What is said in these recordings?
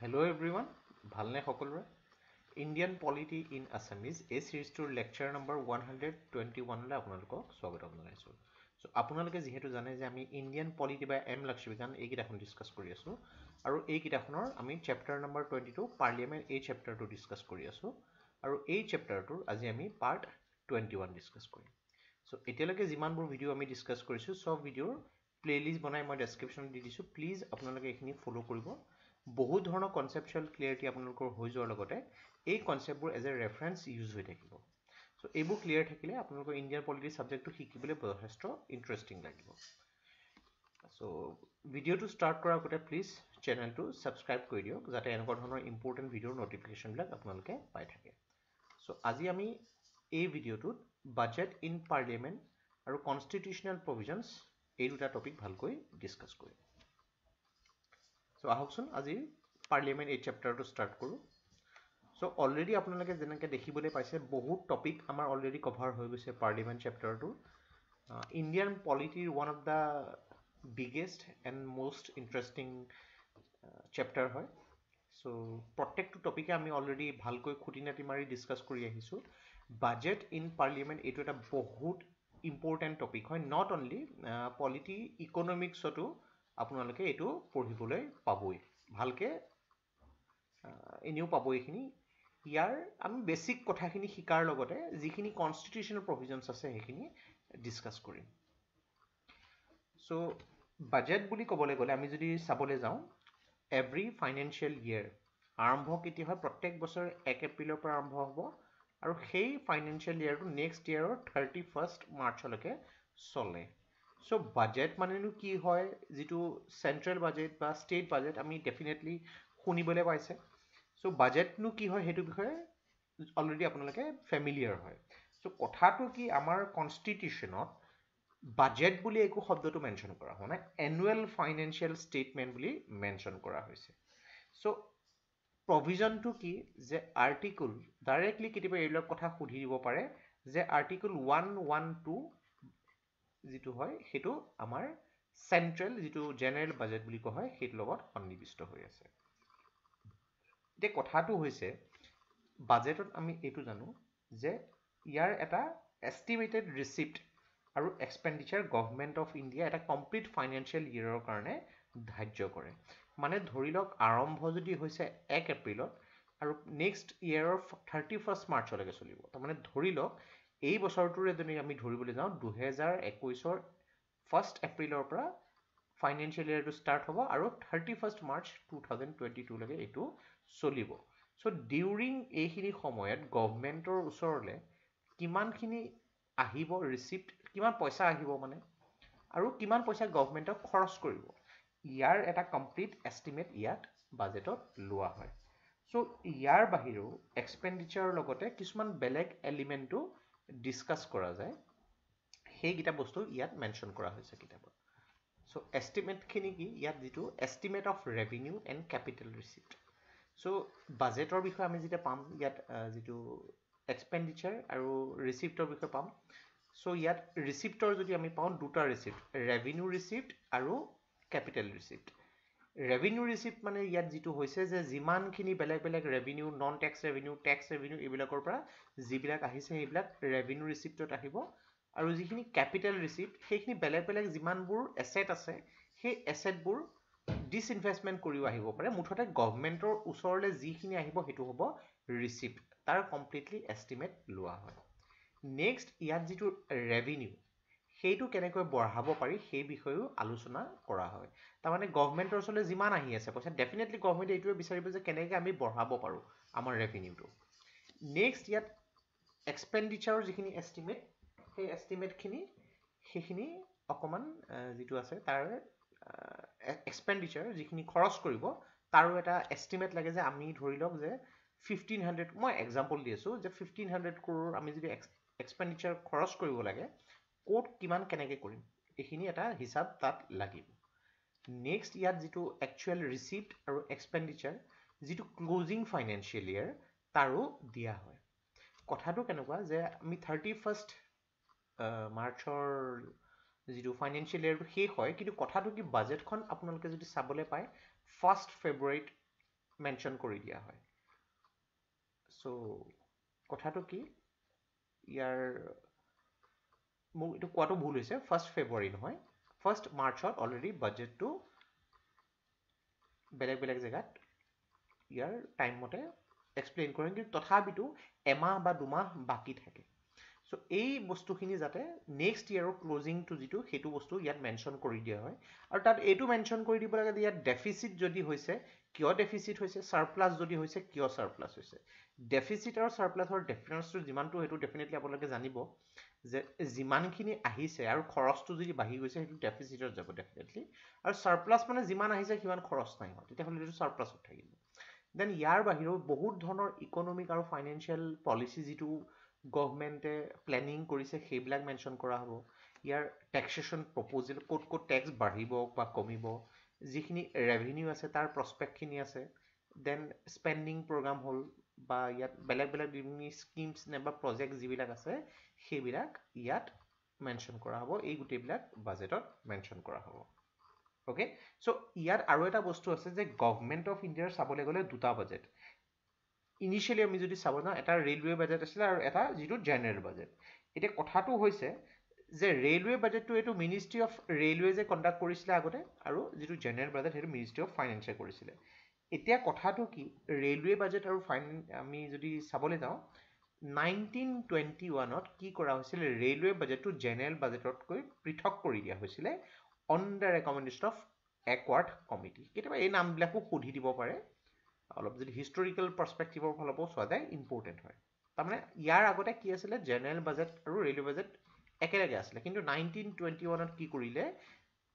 Hello everyone, ভালনে সকলোৰে? Indian Polity in Assamese এই সিৰিজটোৰ লেকচাৰ নম্বৰ 121 লৈ আপোনালোকক স্বাগতম জনাইছোঁ। সো আপোনালোকে যিহেতু জানে যে আমি ইণ্ডিয়ান পলিটি বা এম লক্ষ্মীকান্ত এই কিতাপখন ডিছকাছ কৰি আছোঁ আৰু এই কিতাপখনৰ আমি চেপ্টাৰ নম্বৰ 22 পাৰ্লিয়ামেণ্ট এই চেপ্টাৰটো ডিছকাছ কৰি আছোঁ আৰু এই চেপ্টাৰটোৰ আজি আমি পাৰ্ট 21 ডিছকাছ কৰিম। সো এতিয়ালৈকে যিমানবোৰ ভিডিঅ' আমি ডিছকাছ কৰিছোঁ সব ভিডিঅ'ৰ প্লেলিষ্ট বনাই মই ডেছক্ৰিপশ্যনত দি দিছোঁ। প্লিজ আপোনালোকে এইখিনি ফ'ল' কৰিব। বহুত ধৰণৰ কনচেপচুৱেল ক্লিয়াৰিটি আপোনালোকৰ হৈ যোৱাৰ লগতে এই কনচেপ্টবোৰ এজ এ ৰেফাৰেঞ্চ ইউজ হৈ থাকিব। চ' এইবোৰ ক্লিয়াৰ থাকিলে আপোনালোকৰ ইণ্ডিয়ান পলিটি ছাবজেক্টটো শিকিবলৈ যথেষ্ট ইণ্টাৰেষ্টিং লাগিব। চ' ভিডিঅ'টো ষ্টাৰ্ট কৰাৰ আগতে প্লিজ চেনেলটো ছাবস্ক্ৰাইব কৰি দিয়ক যাতে এনেকুৱা ধৰণৰ ইম্পৰ্টেণ্ট ভিডিঅ'ৰ ন'টিফিকেশ্যনবিলাক আপোনালোকে পাই থাকে। চ' আজি আমি এই ভিডিঅ'টোত বাজেট ইন পাৰ্লিয়ামেণ্ট আৰু কনষ্টিটিউশ্যনেল প্ৰভিজনছ এই দুটা টপিক ভালকৈ ডিছকাছ কৰিম। চ' আহকচোন আজি পাৰ্লিয়ামেণ্ট এই চেপ্টাৰটো ষ্টাৰ্ট কৰোঁ। চ' অলৰেডি আপোনালোকে যেনেকৈ দেখিবলৈ পাইছে বহুত টপিক আমাৰ অলৰেডি কভাৰ হৈ গৈছে পাৰ্লিয়ামেণ্ট চেপ্টাৰটো। ইণ্ডিয়ান পলিটিৰ one of the biggest and most interesting chapter হয়। চ' প্ৰত্যেকটো টপিকে আমি অলৰেডি ভালকৈ খুটি নাটি মাৰি ডিছকাছ কৰি আহিছোঁ। বাজেট ইন পাৰ্লিয়ামেণ্ট এইটো এটা বহুত ইম্পৰ্টেণ্ট টপিক হয়। নট অনলি পলিটি ইকনমিক্সতো আপোনালোকে এইটো পঢ়িবলৈ পাবই, ভালকৈ এনেও পাব এইখিনি। ইয়াৰ আমি বেছিক কথাখিনি শিকাৰ লগতে যিখিনি কনষ্টিটিউশ্যনেল প্ৰভিজনছ আছে সেইখিনি ডিছকাছ কৰিম। চ' বাজেট বুলি ক'বলৈ গ'লে আমি যদি চাবলৈ যাওঁ এভৰি ফাইনেন্সিয়েল ইয়েৰ আৰম্ভ কেতিয়া হয়? প্ৰত্যেক বছৰ 1 এপ্ৰিলৰ পৰা আৰম্ভ হ'ব আৰু সেই ফাইনেন্সিয়েল ইয়েৰটো নেক্সট ইয়েৰৰ 31 মাৰ্চলৈকে চলে। চ' বাজেট মানেনো কি হয়? যিটো চেণ্ট্ৰেল বাজেট বা ষ্টেট বাজেট আমি ডেফিনেটলি শুনিবলৈ পাইছে। চ' বাজেটনো কি হয় সেইটো বিষয়ে অলৰেডি আপোনালোকে ফেমিলিয়াৰ হয়। চ' কথাটো কি, আমাৰ কনষ্টিটিউশ্যনত বাজেট বুলি একো শব্দটো মেনশ্যন কৰা হোৱা নাই, এনুৱেল ফাইনেন্সিয়েল ষ্টেটমেণ্ট বুলি মেনশ্যন কৰা হৈছে। চ' প্ৰভিজনটো কি যে আৰ্টিকল ডাইৰেক্টলি কেতিয়াবা এইবিলাক কথা সুধি দিব পাৰে যে আৰ্টিকল 112 যিটো হয় সেইটো আমাৰ চেণ্ট্ৰেল যিটো জেনেৰেল বাজেট বুলি কোৱা হয় সেইটোৰ লগত সন্নিৱিষ্ট হৈ আছে। এতিয়া কথাটো হৈছে বাজেটত আমি এইটো জানো যে ইয়াৰ এটা এষ্টিমেটেড ৰিচিপ্ট আৰু এক্সপেণ্ডিচাৰ গভৰ্ণমেণ্ট অফ ইণ্ডিয়া এটা কমপ্লিট ফাইনেন্সিয়েল ইয়েৰৰ কাৰণে ধাৰ্য কৰে। মানে ধৰি লওক আৰম্ভ যদি হৈছে 1 এপ্ৰিলত আৰু নেক্সট ইয়েৰৰ 31 মাৰ্চলৈকে চলিব। তাৰমানে ধৰি লওক এই বছৰটোৰে যদি আমি ধৰিবলৈ যাওঁ 2021 1 এপ্ৰিলৰ পৰা ফাইনেন্সিয়েল ইয়েৰটো ষ্টাৰ্ট হ'ব আৰু 31 মাৰ্চ 2022 লৈকে এইটো চলিব। চ' ডিউৰিং এইখিনি সময়ত গভৰ্ণমেণ্টৰ ওচৰলৈ কিমানখিনি আহিব ৰিচিপ্ট, কিমান পইচা আহিব মানে, আৰু কিমান পইচা গভৰ্ণমেণ্টক খৰচ কৰিব, ইয়াৰ এটা কমপ্লিট এষ্টিমেট ইয়াত বাজেটত লোৱা হয়। চ' ইয়াৰ বাহিৰেও এক্সপেণ্ডিচাৰৰ লগতে কিছুমান বেলেগ এলিমেণ্টো ডিছকাছ কৰা যায়, সেইকেইটা বস্তু ইয়াত মেনশ্যন কৰা হৈছে কিতাপত। চ' এষ্টিমেটখিনি কি, ইয়াত যিটো estimate of revenue and capital receipt. So' বাজেটৰ বিষয়ে আমি যেতিয়া পাম ইয়াত যিটো এক্সপেণ্ডিচাৰ আৰু ৰিচিপ্টৰ বিষয়ে পাম। চ' ইয়াত ৰিচিপ্টৰ যদি আমি পাওঁ দুটা ৰিচিপ্ট, ৰেভিনিউ ৰিচিপ্ট আৰু কেপিটেল ৰিচিপ্ট। ৰেভিনিউ ৰিচিপ্ট মানে ইয়াত যিটো হৈছে যে যিমানখিনি বেলেগ বেলেগ revenue, non tax revenue, tax revenue এইবিলাকৰ পৰা যিবিলাক আহিছে সেইবিলাক ৰেভিনিউ ৰিচিপ্টত আহিব। আৰু যিখিনি কেপিটেল ৰিচিপ্ট সেইখিনি বেলেগ বেলেগ যিমানবোৰ এছেট আছে সেই এছেটবোৰ ডিছইনভেষ্টমেণ্ট কৰিও আহিব পাৰে। মুঠতে গভৰ্ণমেণ্টৰ ওচৰলৈ যিখিনি আহিব সেইটো হ'ব ৰিচিপ্ট, তাৰ কমপ্লিটলি এষ্টিমেট লোৱা হয়। নেক্সট ইয়াত যিটো ৰেভিনিউ সেইটো কেনেকৈ বঢ়াব পাৰি সেই বিষয়েও আলোচনা কৰা হয়। তাৰমানে গভৰ্ণমেণ্টৰ ওচৰলৈ যিমান আহি আছে পইচা, ডেফিনেটলি গভৰ্ণমেণ্টে এইটোৱে বিচাৰিব যে কেনেকৈ আমি বঢ়াব পাৰোঁ আমাৰ ৰেভিনিউটো। নেক্সট ইয়াত এক্সপেণ্ডিচাৰৰ যিখিনি এষ্টিমেট, সেই এষ্টিমেটখিনি সেইখিনি অকণমান যিটো আছে তাৰ এক্সপেণ্ডিচাৰ যিখিনি খৰচ কৰিব তাৰো এটা এষ্টিমেট লাগে যে আমি ধৰি লওক যে 1500, মই এক্সাম্পল দি আছোঁ যে 1500 crore আমি যদি এক্সপেণ্ডিচাৰ খৰচ কৰিব লাগে, ক'ত কিমান কেনেকৈ কৰিম এইখিনি এটা হিচাপ তাত লাগিব। নেক্সট ইয়াত যিটো একচুৱেল ৰিচিপ্ট আৰু এক্সপেণ্ডিচাৰ যিটো ক্লজিং ফাইনেন্সিয়েল ইয়েৰ তাৰো দিয়া হয়। কথাটো কেনেকুৱা যে আমি 31 মাৰ্চৰ যিটো ফাইনেন্সিয়েল ইয়েৰটো শেষ হয়, কিন্তু কথাটো কি বাজেটখন আপোনালোকে যদি চাবলৈ পায় 1 ফেব্ৰুৱাৰীত মেনশ্যন কৰি দিয়া হয় সো কথাটো কি ইয়াৰ মোক এইটো কোৱাটো ভুল হৈছে 1 ফেব্ৰুৱাৰী নহয় 1 মাৰ্চত অলৰেডি বাজেটটো বেলেগ বেলেগ জেগাত ইয়াৰ টাইম মতে এক্সপ্লেইন কৰিম কিন্তু তথাপিতো এমাহ বা দুমাহ বাকী থাকে সো এই বস্তুখিনি যাতে নেক্সট ইয়াৰৰ ক্লোজিংটো যিটো সেইটো বস্তু ইয়াত মেনশ্যন কৰি দিয়া হয় আৰু তাত এইটো মেনশ্যন কৰি দিব লাগে যে ইয়াত ডেফিচিট যদি হৈছে কিয় ডেফিচিট হৈছে সাৰপ্লাছ যদি হৈছে কিয় সাৰপ্লাছ হৈছে ডেফিচিট আৰু সাৰপ্লাছৰ ডিফাৰেন্সটো যিমানটো সেইটো ডেফিনেটলি আপোনালোকে জানিব যে যিমানখিনি আহিছে আৰু খৰচটো যদি বাঢ়ি গৈছে সেইটো ডেফিচিটত যাব ডেফিনেটলি আৰু সাৰপ্লাছ মানে যিমান আহিছে সিমান খৰচ নাই হয় তেতিয়াহ'লে এইটো সাৰপ্লাছত থাকিব দেন ইয়াৰ বাহিৰেও বহুত ধৰণৰ ইকনমিক আৰু ফাইনেন্সিয়েল পলিচি যিটো গভৰ্ণমেণ্টে প্লেনিং কৰিছে সেইবিলাক মেনশ্যন কৰা হ'ব ইয়াৰ টেক্সেশ্যন প্ৰপ'জেল ক'ত ক'ত টেক্স বাঢ়িব বা কমিব যিখিনি ৰেভিনিউ আছে তাৰ প্ৰস্পেক্টখিনি আছে দেন স্পেণ্ডিং প্ৰগ্ৰাম হ'ল বা ইয়াত বেলেগ বেলেগ বিভিন্ন স্কিমছ নাইবা প্ৰজেক্ট যিবিলাক আছে সেইবিলাক ইয়াত মেনশ্যন কৰা হ'ব এই গোটেইবিলাক বাজেটত মেনশ্যন কৰা হ'ব অ'কে চ' ইয়াত আৰু এটা বস্তু আছে যে গভৰ্ণমেণ্ট অফ ইণ্ডিয়াৰ চাবলৈ গ'লে দুটা বাজেট ইনিচিয়েলি আমি যদি চাব যাওঁ এটা ৰেলৱে বাজেট আছিলে আৰু এটা যিটো জেনেৰেল বাজেট এতিয়া কথাটো হৈছে যে ৰেলৱে বাজেটটো এইটো মিনিষ্ট্ৰী অফ ৰেলৱেজে কণ্ডাক্ট কৰিছিলে আগতে আৰু যিটো জেনেৰেল বাজেট সেইটো মিনিষ্ট্ৰী অফ ফাইনেন্সে কৰিছিলে এতিয়া কথাটো কি ৰেলৱে বাজেট আৰু আমি যদি চাবলৈ যাওঁ 1921ত কি কৰা হৈছিলে ৰেলৱে বাজেটটো জেনেৰেল বাজেটতকৈ পৃথক কৰি দিয়া হৈছিলে on the recommendation of Acworth committee কেতিয়াবা এই নামবিলাকো সুধি দিব পাৰে অলপ যদি হিষ্টৰিকেল পাৰ্সপেক্টিভৰ ফালৰ পৰা চোৱা যায় ইম্পৰ্টেণ্ট হয় তাৰমানে ইয়াৰ আগতে কি আছিলে জেনেৰেল বাজেট আৰু ৰেলৱে বাজেট একেলগে আছিলে কিন্তু 1921ত কি কৰিলে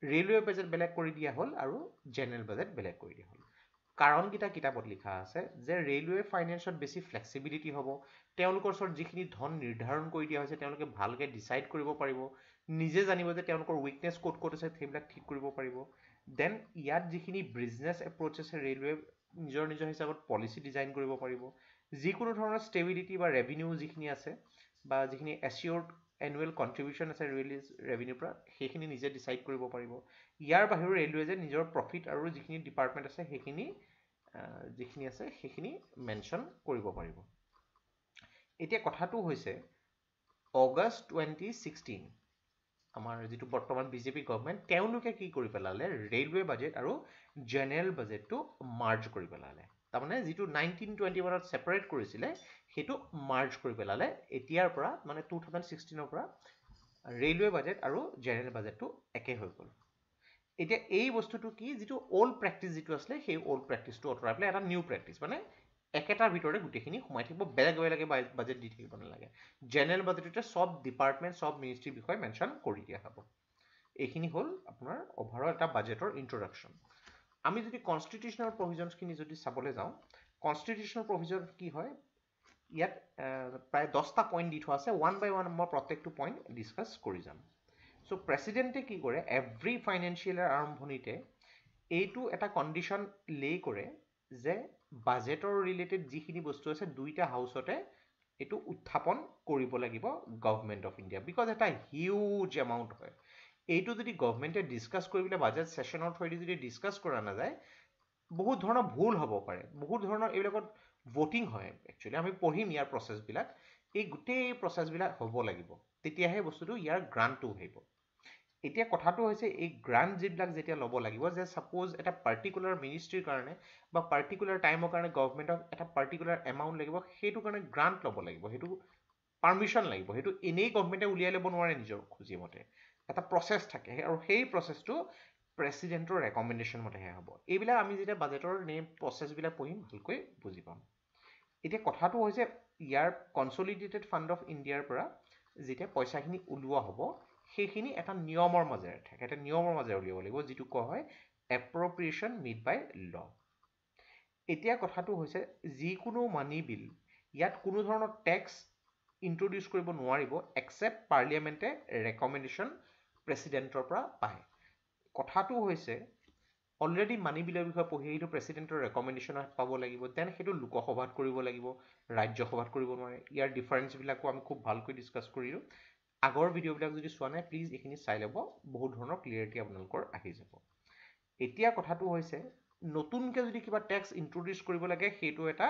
ৰেলৱে বাজেট বেলেগ কৰি দিয়া হ'ল আৰু জেনেৰেল বাজেট বেলেগ কৰি দিয়া হ'ল কাৰণকেইটা কিতাপত লিখা আছে যে ৰেলৱে ফাইনেন্সত বেছি ফ্লেক্সিবিলিটি হ'ব তেওঁলোকৰ ওচৰত যিখিনি ধন নিৰ্ধাৰণ কৰি দিয়া হৈছে তেওঁলোকে ভালকৈ ডিচাইড কৰিব পাৰিব নিজে জানিব যে তেওঁলোকৰ উইকনেছ ক'ত ক'ত আছে সেইবিলাক ঠিক কৰিব পাৰিব দেন ইয়াত যিখিনি বিজনেছ এপ্ৰ'চ আছে ৰেলৱে নিজৰ নিজৰ হিচাপত পলিচি ডিজাইন কৰিব পাৰিব যিকোনো ধৰণৰ ষ্টেবিলিটি বা ৰেভিনিউ যিখিনি আছে বা যিখিনি এচিয়ৰ্ড এনুৱেল কণ্ট্ৰিবিউশ্যন আছে ৰেভিনিউৰ পৰা সেইখিনি নিজে ডিচাইড কৰিব পাৰিব ইয়াৰ বাহিৰেও ৰেলৱে যে নিজৰ প্ৰফিট আৰু যিখিনি ডিপাৰ্টমেণ্ট আছে সেইখিনি যিখিনি আছে সেইখিনি মেনশ্যন কৰিব পাৰিব এতিয়া কথাটো হৈছে অগষ্ট 2016 আমাৰ যিটো বৰ্তমান বিজেপি গভৰ্ণমেণ্ট তেওঁলোকে কি কৰি পেলালে ৰেলৱে বাজেট আৰু জেনেৰেল বাজেটটো মাৰ্জ কৰি পেলালে তাৰমানে যিটো 1921ত ছেপাৰেট কৰিছিলে সেইটো মাৰ্জ কৰি পেলালে এতিয়াৰ পৰা মানে 2016ৰ পৰা ৰেলৱে বাজেট আৰু জেনেৰেল বাজেটটো একে হৈ গ'ল এতিয়া এই বস্তুটো কি যিটো অল্ড প্ৰেক্টিছ যিটো আছিলে সেই অল্ড প্ৰেক্টিছটো আঁতৰাই পেলাই এটা নিউ প্ৰেক্টিছ মানে একেটাৰ ভিতৰতে গোটেইখিনি সোমাই থাকিব বেলেগ বেলেগে বাজেট দি থাকিব নালাগে জেনেৰেল বাজেটতে সব ডিপাৰ্টমেণ্ট সব মিনিষ্ট্ৰীৰ বিষয়ে মেনশ্যন কৰি দিয়া হ'ব এইখিনি হ'ল আপোনাৰ অভাৰঅল এটা বাজেটৰ ইন্ট্ৰডাকশ্যন আমি যদি কনষ্টিটিউশ্যনেল প্ৰভিজনছখিনি যদি চাবলৈ যাওঁ কনষ্টিটিউশ্যনেল প্ৰভিজন কি হয় ইয়াত প্ৰায় 10টা পইণ্ট দি থোৱা আছে ওৱান বাই ওৱান মই প্ৰত্যেকটো পইণ্ট ডিছকাছ কৰি যাম চ' প্ৰেচিডেণ্টে কি কৰে এভৰি ফাইনেন্সিয়েল আৰম্ভণিতে এইটো এটা কণ্ডিশ্যন লে কৰে যে বাজেটৰ ৰিলেটেড যিখিনি বস্তু আছে দুইটা হাউচতে এইটো উত্থাপন কৰিব লাগিব গভৰ্ণমেণ্ট অফ ইণ্ডিয়া বিকজ এটা হিউজ এমাউণ্ট হয় এইটো যদি গভৰ্ণমেণ্টে ডিছকাছ কৰিবলৈ বাজেট ছেশ্যনৰ থ্ৰুৱেদি যদি ডিছকাছ কৰা নাযায় বহুত ধৰণৰ ভুল হ'ব পাৰে বহুত ধৰণৰ এইবিলাকত ভোটিং হয় একচুৱেলি আমি পঢ়িম ইয়াৰ প্ৰচেছবিলাক এই গোটেই প্ৰচেছবিলাক হ'ব লাগিব তেতিয়াহে বস্তুটো ইয়াৰ গ্ৰাণ্টটো আহিব এতিয়া কথাটো হৈছে এই গ্ৰাণ্ট যিবিলাক যেতিয়া ল'ব লাগিব যে ছাপ'জ এটা পাৰ্টিকুলাৰ মিনিষ্ট্ৰীৰ কাৰণে বা পাৰ্টিকুলাৰ টাইমৰ কাৰণে গভৰ্ণমেণ্টক এটা পাৰ্টিকুলাৰ এমাউণ্ট লাগিব সেইটো কাৰণে গ্ৰাণ্ট ল'ব লাগিব সেইটো পাৰ্মিশ্যন লাগিব সেইটো এনেই গভৰ্ণমেণ্টে উলিয়াই ল'ব নোৱাৰে নিজৰ খুজি মতে এটা প্ৰচেছ থাকে আৰু সেই প্ৰচেছটো প্ৰেচিডেণ্টৰ ৰেকমেণ্ডেশ্যন মতেহে হ'ব এইবিলাক আমি যেতিয়া বাজেটৰ প্ৰচেছবিলাক পঢ়িম ভালকৈ বুজি পাম এতিয়া কথাটো হৈছে ইয়াৰ কনচলিডেটেড ফাণ্ড অফ ইণ্ডিয়াৰ পৰা যেতিয়া পইচাখিনি ওলোৱা হ'ব সেইখিনি এটা নিয়মৰ মাজেৰে থাকে এটা নিয়মৰ মাজেৰে উলিয়াব লাগিব যিটো কোৱা হয় এপ্ৰপ্ৰিয়েশ্যন মেড বাই ল এতিয়া কথাটো হৈছে যিকোনো মানি বিল ইয়াত কোনো ধৰণৰ টেক্স ইন্ট্ৰডিউচ কৰিব নোৱাৰিব এক্সেপ্ট পাৰ্লিয়ামেণ্টে ৰেকমেণ্ডেশ্যন প্ৰেচিডেণ্টৰ পৰা পায় কথাটো হৈছে অলৰেডি মানি বিলৰ বিষয়ে পঢ়ি আহিলোঁ প্ৰেচিডেণ্টৰ ৰেকমেণ্ডেশ্যন পাব লাগিব দেন সেইটো লোকসভাত কৰিব লাগিব ৰাজ্যসভাত কৰিব নোৱাৰে ইয়াৰ ডিফাৰেঞ্চবিলাকো আমি খুব ভালকৈ ডিছকাছ কৰিলোঁ আগৰ ভিডিঅ'বিলাক যদি চোৱা নাই প্লিজ এইখিনি চাই ল'ব বহুত ধৰণৰ ক্লিয়াৰিটি আপোনালোকৰ আহি যাব এতিয়া কথাটো হৈছে নতুনকৈ যদি কিবা টেক্স ইন্ট্ৰডিউচ কৰিব লাগে সেইটো এটা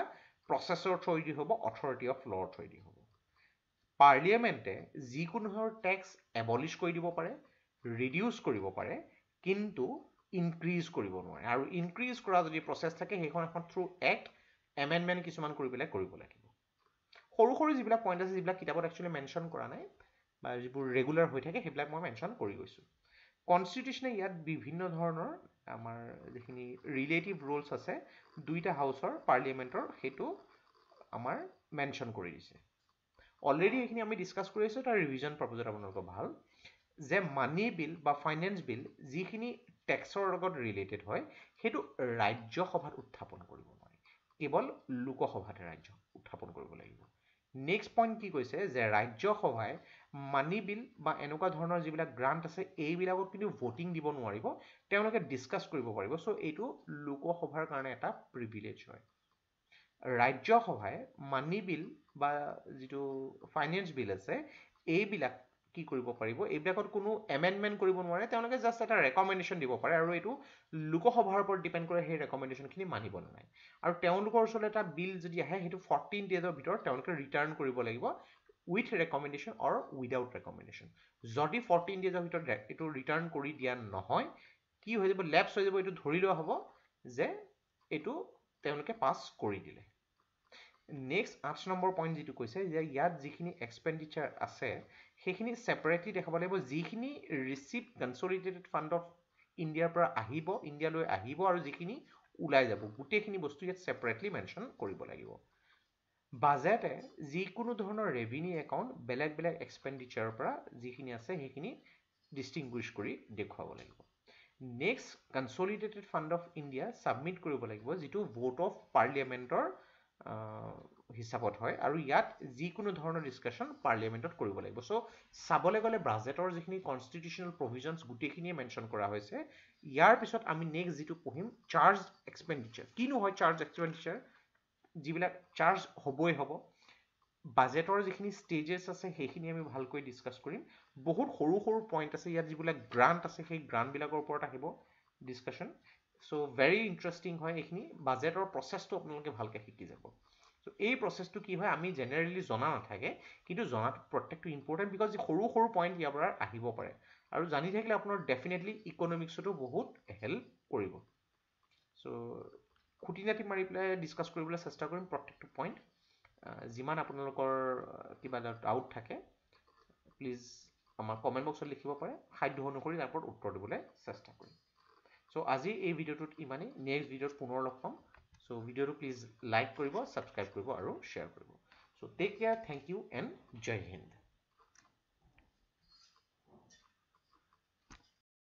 প্ৰচেছৰ থ্ৰুদি হ'ব, অথৰিটি অফ ল'ৰ থ্ৰুদি হ'ব। পাৰ্লিয়ামেণ্টে যিকোনো ধৰণৰ টেক্স এবলিছ কৰি দিব পাৰে, ৰিডিউচ কৰিব পাৰে, কিন্তু ইনক্ৰিজ কৰিব নোৱাৰে। আৰু ইনক্ৰিজ কৰা যদি প্ৰচেছ থাকে সেইখন এখন থ্ৰু এক্ট এমেণ্ডমেণ্ট কিছুমান কৰি পেলাই কৰিব লাগিব। সৰু সৰু যিবিলাক পইণ্ট আছে যিবিলাক কিতাপত একচুৱেলি মেনশ্যন কৰা নাই বা যিবোৰ ৰেগুলাৰ হৈ থাকে সেইবিলাক মই মেনশ্যন কৰি গৈছোঁ। কনষ্টিটিউশ্যনে ইয়াত বিভিন্ন ধৰণৰ আমাৰ যিখিনি ৰিলেটিভ ৰোলছ আছে দুইটা হাউচৰ পাৰ্লিয়ামেণ্টৰ সেইটো আমাৰ মেনশ্যন কৰি দিছে। অলৰেডি এইখিনি আমি ডিছকাছ কৰি আছোঁ, তাৰ ৰিভিজন পাৰ্পজত আপোনালোকৰ ভাল যে মানি বিল বা ফাইনেন্স বিল যিখিনি টেক্সৰ লগত ৰিলেটেড হয় সেইটো ৰাজ্যসভাত উত্থাপন কৰিব নোৱাৰে, কেৱল লোকসভাতে ৰাজ্য উত্থাপন কৰিব লাগিব। নেক্সট পইণ্ট কি কৈছে যে ৰাজ্যসভাই মানি বিল বা এনেকুৱা ধৰণৰ যিবিলাক গ্ৰাণ্ট আছে এইবিলাকত কিন্তু ভোটিং দিব নোৱাৰিব, তেওঁলোকে ডিছকাছ কৰিব পাৰিব। চ' এইটো লোকসভাৰ কাৰণে এটা প্ৰিভিলেজ হয়। ৰাজ্যসভাই মানি বিল বা যিটো ফাইনেন্স বিল আছে এইবিলাক কি কৰিব পাৰিব, এইবিলাকত কোনো এমেণ্ডমেণ্ট কৰিব নোৱাৰে, তেওঁলোকে জাষ্ট এটা ৰেকমেণ্ডেশ্যন দিব পাৰে আৰু এইটো লোকসভাৰ ওপৰত ডিপেণ্ড কৰে সেই ৰেকমেণ্ডেশ্যনখিনি মানিব নে নাই। আৰু তেওঁলোকৰ ওচৰলৈ এটা বিল যদি আহে সেইটো 14 ডেজৰ ভিতৰত তেওঁলোকে ৰিটাৰ্ণ কৰিব লাগিব with recommendation or without recommendation. যদি 14 ডেজৰ ভিতৰত এইটো ৰিটাৰ্ণ কৰি দিয়া নহয় কি হৈ যাব, লেপছ হৈ যাব, এইটো ধৰি লোৱা হ'ব যে এইটো তেওঁলোকে পাছ কৰি দিলে। নেক্সট 8 নম্বৰ পইণ্ট যিটো কৈছে যে ইয়াত যিখিনি এক্সপেণ্ডিচাৰ আছে সেইখিনি ছেপাৰেটলি দেখাব লাগিব, যিখিনি ৰিচিপ্ট কনচলিডেটেড ফাণ্ড অফ ইণ্ডিয়াৰ পৰা আহিব, ইণ্ডিয়ালৈ আহিব, আৰু যিখিনি ওলাই যাব গোটেইখিনি বস্তু ইয়াত ছেপাৰেটলি মেনশ্যন কৰিব লাগিব। বাজেটে যিকোনো ধৰণৰ ৰেভিনিউ একাউণ্ট বেলেগ বেলেগ এক্সপেণ্ডিচাৰৰ পৰা যিখিনি আছে সেইখিনি ডিষ্টিংগুইছ কৰি দেখুৱাব লাগিব। Next consolidated fund of India submit কৰিব লাগিব যিটো ভোট অফ পাৰ্লিয়ামেণ্টৰ হিচাপত হয়, আৰু ইয়াত যিকোনো ধৰণৰ ডিছকাশ্যন পাৰ্লিয়ামেণ্টত কৰিব লাগিব। চ' চাবলৈ গ'লে বাজেটৰ যিখিনি কনষ্টিটিউশ্যনেল প্ৰভিজনছ গোটেইখিনিয়ে মেনশ্যন কৰা হৈছে। ইয়াৰ পিছত আমি নেক্সট যিটো পঢ়িম চাৰ্জ এক্সপেণ্ডিচাৰ। কিনো হয় চাৰ্জ এক্সপেণ্ডিচাৰ, যিবিলাক চাৰ্জ হ'বই হ'ব। বাজেটৰ যিখিনি ষ্টেজেছ আছে সেইখিনি আমি ভালকৈ ডিছকাছ কৰিম। বহুত সৰু সৰু পইণ্ট আছে ইয়াত, যিবিলাক গ্ৰাণ্ট আছে সেই গ্ৰাণ্টবিলাকৰ ওপৰত আহিব ডিছকাশ্যন। চ' ভেৰি ইণ্টাৰেষ্টিং হয় এইখিনি, বাজেটৰ প্ৰচেছটো আপোনালোকে ভালকৈ শিকি যাব। চ' এই প্ৰচেছটো কি হয় আমি জেনেৰেলি জনা নাথাকে, কিন্তু জনাটো প্ৰত্যেকটো ইম্পৰ্টেণ্ট, বিকজ সৰু সৰু পইণ্ট ইয়াৰ পৰা আহিব পাৰে, আৰু জানি থাকিলে আপোনাৰ ডেফিনেটলি ইকনমিক্সতো বহুত হেল্প কৰিব। চ' খুটি নাটি মাৰি পেলাই ডিছকাছ কৰিবলৈ চেষ্টা কৰিম প্ৰত্যেকটো পইণ্ট। যিমান আপোনালোকৰ কিবা ডাউট থাকে প্লিজ আমাৰ কমেণ্ট বক্সত লিখিব পাৰে, সাধ্য অনুসৰি তাৰ ওপৰত উত্তৰ দিবলৈ চেষ্টা কৰিম। চ' আজি এই ভিডিঅ'টোত ইমানেই, নেক্সট ভিডিঅ'ত পুনৰ লগ পাম। চ' ভিডিঅ'টো প্লিজ লাইক কৰিব, ছাবস্ক্ৰাইব কৰিব আৰু শ্বেয়াৰ কৰিব। So' take care, thank you and জয় হিন্দ।